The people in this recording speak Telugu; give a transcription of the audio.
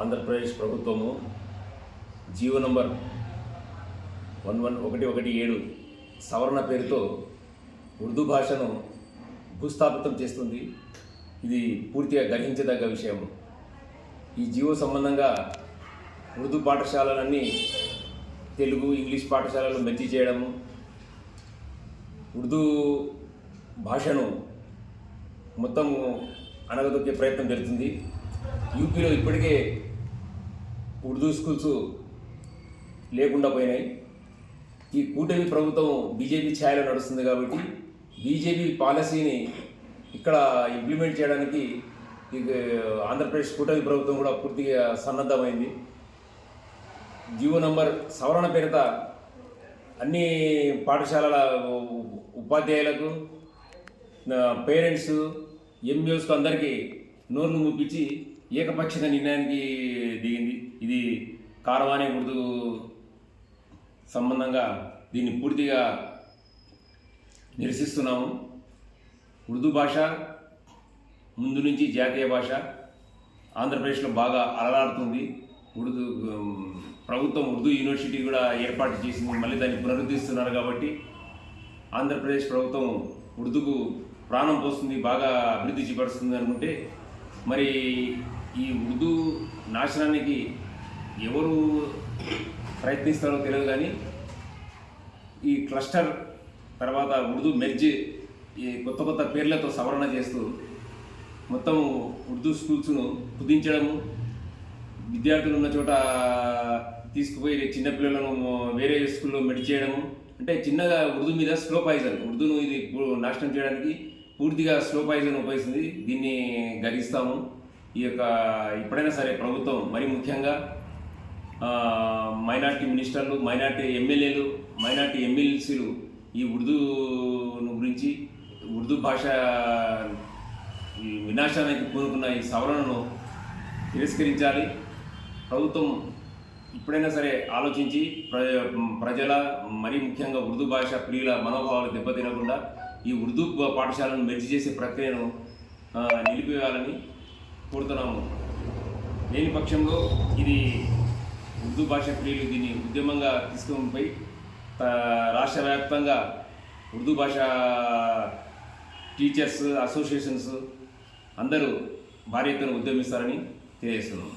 ఆంధ్రప్రదేశ్ ప్రభుత్వము జీవో నంబర్ 11117 సవరణ పేరుతో ఉర్దూ భాషను భూస్థాపితం చేస్తుంది. ఇది పూర్తిగా గ్రహించదగ్గ విషయం. ఈ జీవో సంబంధంగా ఉర్దూ పాఠశాలలన్నీ తెలుగు, ఇంగ్లీష్ పాఠశాలలు మెర్జీ చేయడము, ఉర్దూ భాషను మొత్తం అనగదొక్కే ప్రయత్నం జరుగుతుంది. యూపీలో ఇప్పటికే ఉర్దూ స్కూల్స్ లేకుండా పోయినాయి. ఈ కూటమి ప్రభుత్వం బీజేపీ ఛాయలో నడుస్తుంది కాబట్టి బీజేపీ పాలసీని ఇక్కడ ఇంప్లిమెంట్ చేయడానికి ఆంధ్రప్రదేశ్ కూటమి ప్రభుత్వం కూడా పూర్తిగా సన్నద్ధమైంది. జీవో నంబర్ సవరణ పేరిట అన్ని పాఠశాలల ఉపాధ్యాయులకు, పేరెంట్స్, ఎంఈఓస్కు అందరికీ నోర్లు మూపించి ఏకపక్షంగా నిర్ణయానికి దిగింది. ఇది కారవాణి ఉర్దూ సంబంధంగా దీన్ని పూర్తిగా నిరసిస్తున్నాము. ఉర్దూ భాష ముందు నుంచి జాతీయ భాష, ఆంధ్రప్రదేశ్లో బాగా అలరాడుతుంది. ప్రభుత్వం ఉర్దూ యూనివర్సిటీ కూడా ఏర్పాటు చేసింది. మళ్ళీ దాన్ని పునరుద్ధరిస్తున్నారు కాబట్టి ఆంధ్రప్రదేశ్ ప్రభుత్వం ఉర్దూకు ప్రాణం పోస్తుంది, బాగా అభివృద్ధి చేపడుతుంది అనుకుంటే, మరి ఈ ఉర్దూ నాశనానికి ఎవరు ప్రయత్నిస్తారో తెలియదు. కానీ ఈ క్లస్టర్ తర్వాత ఉర్దూ మెర్జ్ ఈ కొత్త కొత్త పేర్లతో సవరణ చేస్తూ మొత్తం ఉర్దూ స్కూల్స్ను కుదించడము, విద్యార్థులు ఉన్న చోట తీసుకుపోయి చిన్నపిల్లలను వేరే స్కూల్లో మెర్జ్ చేయడము, అంటే చిన్నగా ఉర్దూ మీద స్లో పాయిజన్, ఉర్దూను ఇది నాశనం చేయడానికి పూర్తిగా స్లో పాయిజన్ ఉపయోగిస్తుంది. దీన్ని గ్రహిస్తాము. ఇప్పుడైనా సరే ప్రభుత్వం, మరి ముఖ్యంగా మైనార్టీ మినిస్టర్లు, మైనార్టీ ఎమ్మెల్యేలు, మైనార్టీ ఎమ్మెల్సీలు ఈ ఉర్దూ గురించి, ఉర్దూ భాష వినాశానికి పూనుకున్న ఈ సవరణను తిరస్కరించాలి. ప్రభుత్వం ఇప్పుడైనా సరే ఆలోచించి ప్రజల, మరీ ముఖ్యంగా ఉర్దూ భాష ప్రియుల మనోభావాలు దెబ్బతినకుండా ఈ ఉర్దూ పాఠశాలను మెర్జీ చేసే ప్రక్రియను నిలిపివేయాలని కోరుతున్నాము. లేని పక్షంలో ఇది ఉర్దూ భాష ప్రియులు దీన్ని ఉద్యమంగా తీసుకొని పోయి రాష్ట్ర వ్యాప్తంగా ఉర్దూ భాష టీచర్స్ అసోసియేషన్స్ అందరూ భారీ ఎత్తున ఉద్యమిస్తారని తెలియజేస్తున్నాం.